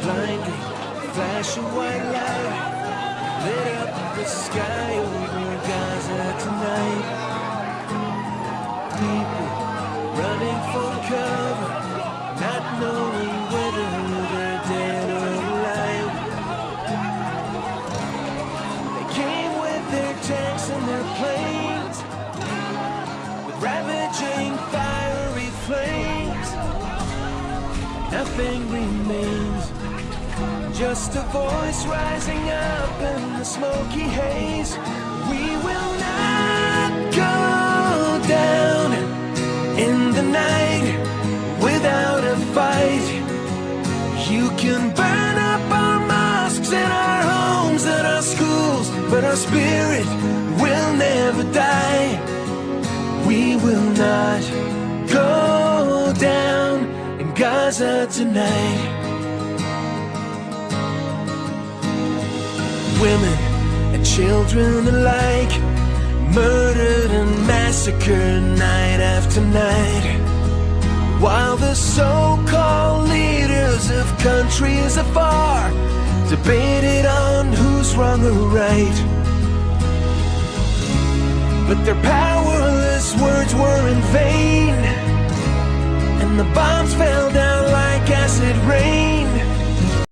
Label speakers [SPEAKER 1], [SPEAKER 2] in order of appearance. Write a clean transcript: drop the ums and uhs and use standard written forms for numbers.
[SPEAKER 1] blinding, flashing white light lit up the sky over Gaza tonight. People running for cover, not knowing whether they're dead or alive. They came with their tanks and their planes, with ravaging fiery flames. Nothing remains, just a voice rising up in the smoky haze. We will not go down in the night without a fight. You can burn up our mosques and our homes and our schools, but our spirit will never die. We will not go down in Gaza tonight. Women and children alike, murdered and massacred night after night, while the so-called leaders of countries afar debated on who's wrong or right. But their powerless words were in vain, and the bombs fell